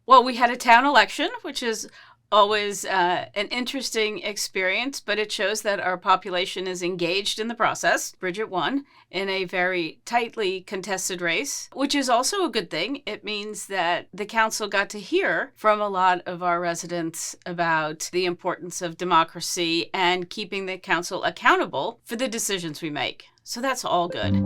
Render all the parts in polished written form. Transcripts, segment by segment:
Well, we had a town election, which is always an interesting experience, but it shows that our population is engaged in the process. Bridget won in a very tightly contested race, which is also a good thing. It means that the council got to hear from a lot of our residents about the importance of democracy and keeping the council accountable for the decisions we make. So that's all good.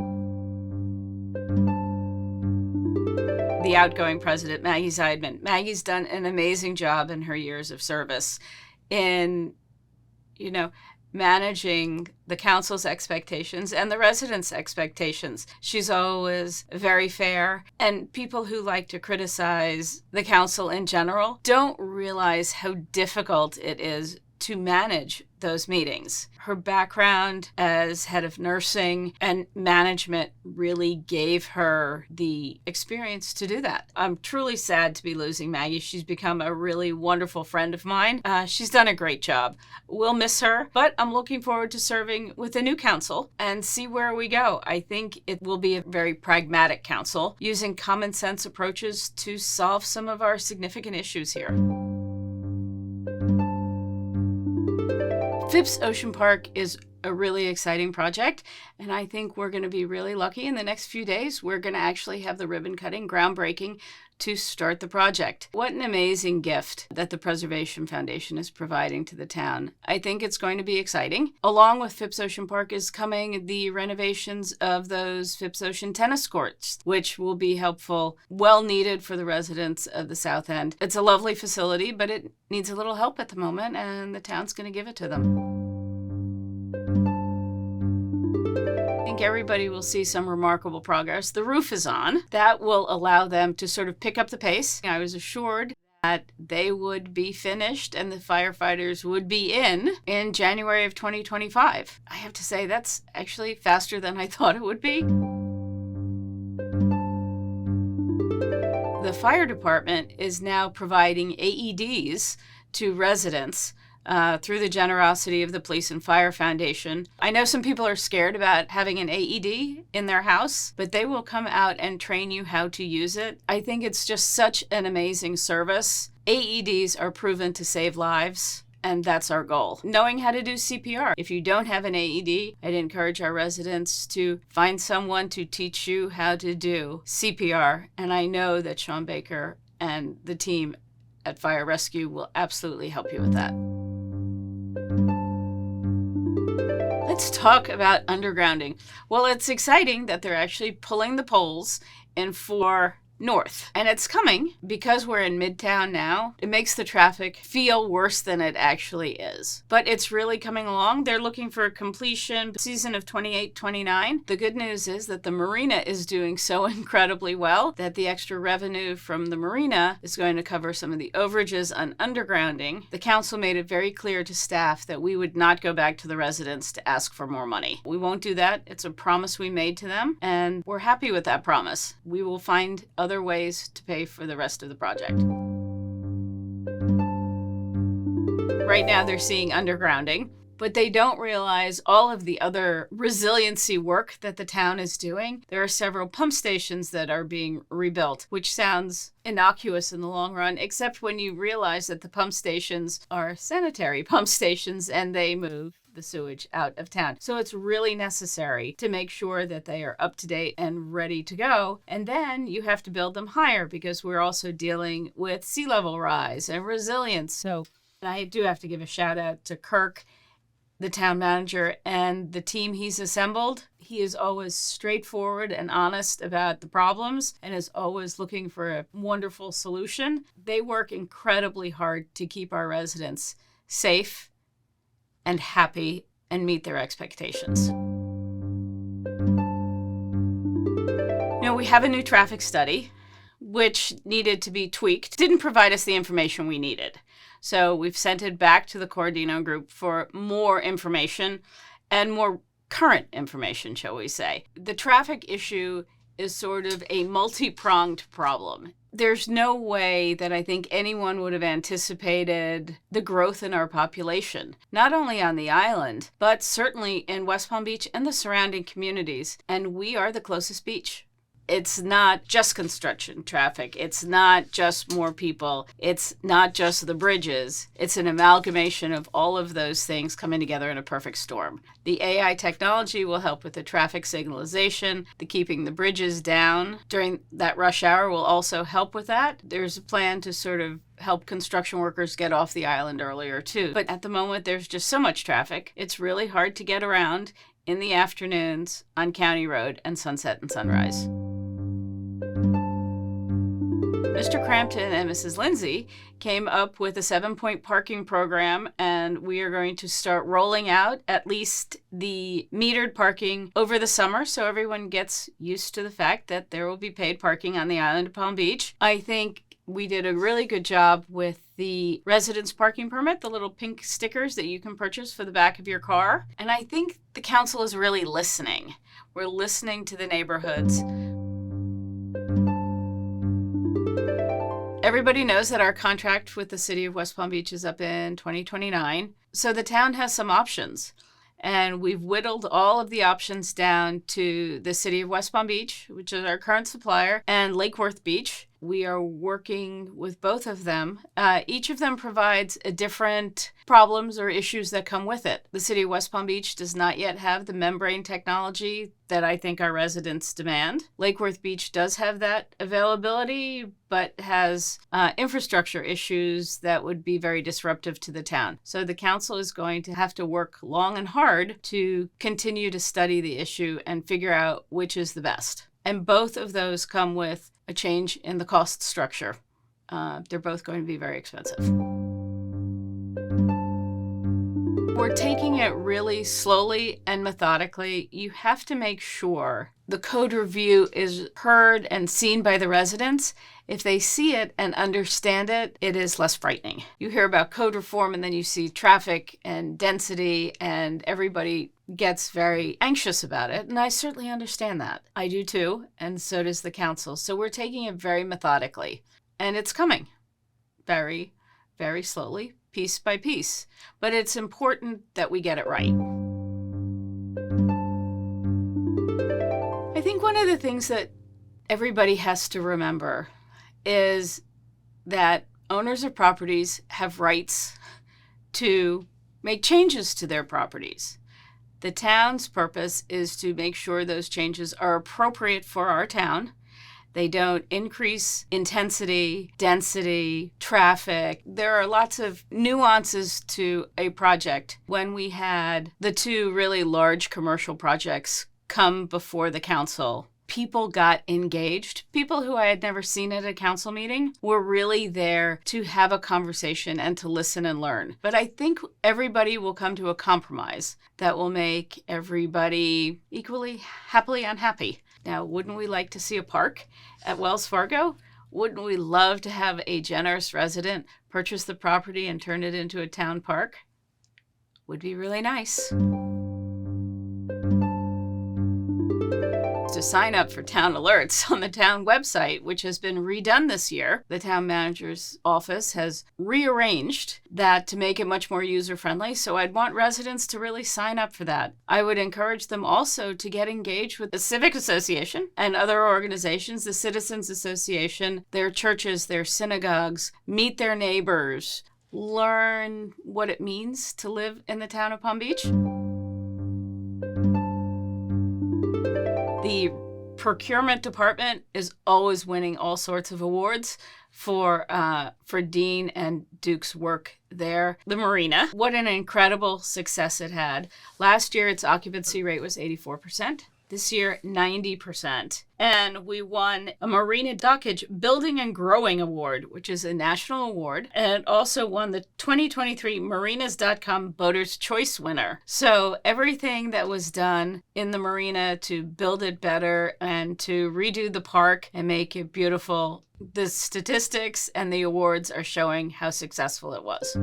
The outgoing president, Maggie Zeidman. Maggie's done an amazing job in her years of service in, managing the council's expectations and the residents' expectations. She's always very fair, and people who like to criticize the council in general don't realize how difficult it is to manage those meetings. Her background as head of nursing and management really gave her the experience to do that. I'm truly sad to be losing Maggie. She's become a really wonderful friend of mine. She's done a great job. We'll miss her, but I'm looking forward to serving with the new council and see where we go. I think it will be a very pragmatic council, using common sense approaches to solve some of our significant issues here. Phipps Ocean Park is a really exciting project, and I think we're going to be really lucky in the next few days. We're going to actually have the ribbon cutting, groundbreaking, to start the project. What an amazing gift that the Preservation Foundation is providing to the town. I think it's going to be exciting. Along with Phipps Ocean Park is coming the renovations of those Phipps Ocean tennis courts, which will be helpful, well needed for the residents of the South End. It's a lovely facility, but it needs a little help at the moment, and the town's going to give it to them. I think everybody will see some remarkable progress. The roof is on. That will allow them to sort of pick up the pace. I was assured that they would be finished and the firefighters would be in January of 2025. I have to say that's actually faster than I thought it would be. The fire department is now providing AEDs to residents through the generosity of the Police and Fire Foundation. I know some people are scared about having an AED in their house, but they will come out and train you how to use it. I think it's just such an amazing service. AEDs are proven to save lives, and that's our goal. Knowing how to do CPR. If you don't have an AED, I'd encourage our residents to find someone to teach you how to do CPR, and I know that Sean Baker and the team at Fire Rescue will absolutely help you with that. Let's talk about undergrounding. Well, it's exciting that they're actually pulling the poles in 4 North. And it's coming because we're in Midtown now. It makes the traffic feel worse than it actually is. But it's really coming along. They're looking for completion season of 28-29. The good news is that the marina is doing so incredibly well that the extra revenue from the marina is going to cover some of the overages on undergrounding. The council made it very clear to staff that we would not go back to the residents to ask for more money. We won't do that. It's a promise we made to them, and we're happy with that promise. We will find other ways to pay for the rest of the project. Right now they're seeing undergrounding, but they don't realize all of the other resiliency work that the town is doing. There are several pump stations that are being rebuilt, which sounds innocuous in the long run, except when you realize that the pump stations are sanitary pump stations and they move the sewage out of town. So it's really necessary to make sure that they are up to date and ready to go. And then you have to build them higher because we're also dealing with sea level rise and resilience. So I do have to give a shout out to Kirk, the town manager, and the team he's assembled. He is always straightforward and honest about the problems and is always looking for a wonderful solution. They work incredibly hard to keep our residents safe and happy and meet their expectations. We have a new traffic study, which needed to be tweaked. Didn't provide us the information we needed. So we've sent it back to the Cordino Group for more information and more current information, shall we say. The traffic issue is sort of a multi-pronged problem. There's no way that I think anyone would have anticipated the growth in our population, not only on the island, but certainly in West Palm Beach and the surrounding communities. And we are the closest beach. It's not just construction traffic. It's not just more people. It's not just the bridges. It's an amalgamation of all of those things coming together in a perfect storm. The AI technology will help with the traffic signalization. The keeping the bridges down during that rush hour will also help with that. There's a plan to sort of help construction workers get off the island earlier too. But at the moment, there's just so much traffic. It's really hard to get around in the afternoons on County Road and Sunset and Sunrise. Mr. Crampton and Mrs. Lindsay came up with a 7-point parking program, and we are going to start rolling out at least the metered parking over the summer so everyone gets used to the fact that there will be paid parking on the island of Palm Beach. I think we did a really good job with the residence parking permit, the little pink stickers that you can purchase for the back of your car. And I think the council is really listening. We're listening to the neighborhoods. Everybody knows that our contract with the city of West Palm Beach is up in 2029. So the town has some options. And we've whittled all of the options down to the city of West Palm Beach, which is our current supplier, and Lake Worth Beach. We are working with both of them. Each of them provides a different problems or issues that come with it. The city of West Palm Beach does not yet have the membrane technology that I think our residents demand. Lake Worth Beach does have that availability, but has infrastructure issues that would be very disruptive to the town. So the council is going to have to work long and hard to continue to study the issue and figure out which is the best. And both of those come with a change in the cost structure. They're both going to be very expensive. We're taking it really slowly and methodically. You have to make sure the code review is heard and seen by the residents. If they see it and understand it, it is less frightening. You hear about code reform and then you see traffic and density and everybody gets very anxious about it. And I certainly understand that. I do too. And so does the council. So we're taking it very methodically. And it's coming very, very slowly, piece by piece. But it's important that we get it right. I think one of the things that everybody has to remember is that owners of properties have rights to make changes to their properties. The town's purpose is to make sure those changes are appropriate for our town. They don't increase intensity, density, traffic. There are lots of nuances to a project. When we had the two really large commercial projects come before the council, people got engaged. People who I had never seen at a council meeting were really there to have a conversation and to listen and learn. But I think everybody will come to a compromise that will make everybody equally happily unhappy. Now, wouldn't we like to see a park at Wells Fargo? Wouldn't we love to have a generous resident purchase the property and turn it into a town park? Would be really nice. To sign up for town alerts on the town website, which has been redone this year. The town manager's office has rearranged that to make it much more user-friendly, so I'd want residents to really sign up for that. I would encourage them also to get engaged with the Civic Association and other organizations, the Citizens Association, their churches, their synagogues, meet their neighbors, learn what it means to live in the town of Palm Beach. The procurement department is always winning all sorts of awards for Dean and Duke's work there. The marina, what an incredible success it had. Last year, its occupancy rate was 84%. This year, 90%. And we won a Marina Dockage Building and Growing Award, which is a national award, and also won the 2023 Marinas.com Boater's Choice winner. So everything that was done in the marina to build it better and to redo the park and make it beautiful, the statistics and the awards are showing how successful it was.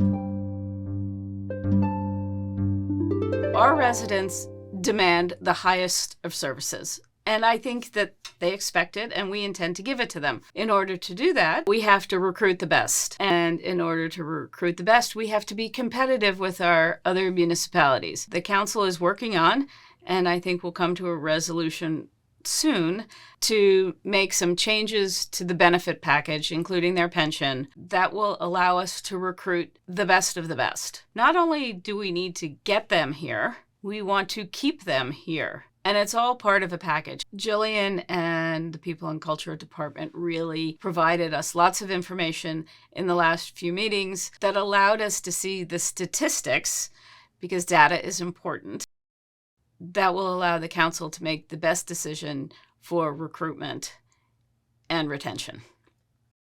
Our residents demand the highest of services. And I think that they expect it, and we intend to give it to them. In order to do that, we have to recruit the best. And in order to recruit the best, we have to be competitive with our other municipalities. The council is working on, and I think we'll come to a resolution soon to make some changes to the benefit package, including their pension, that will allow us to recruit the best of the best. Not only do we need to get them here, we want to keep them here. And it's all part of a package. Jillian and the People and Culture Department really provided us lots of information in the last few meetings that allowed us to see the statistics, because data is important, that will allow the council to make the best decision for recruitment and retention.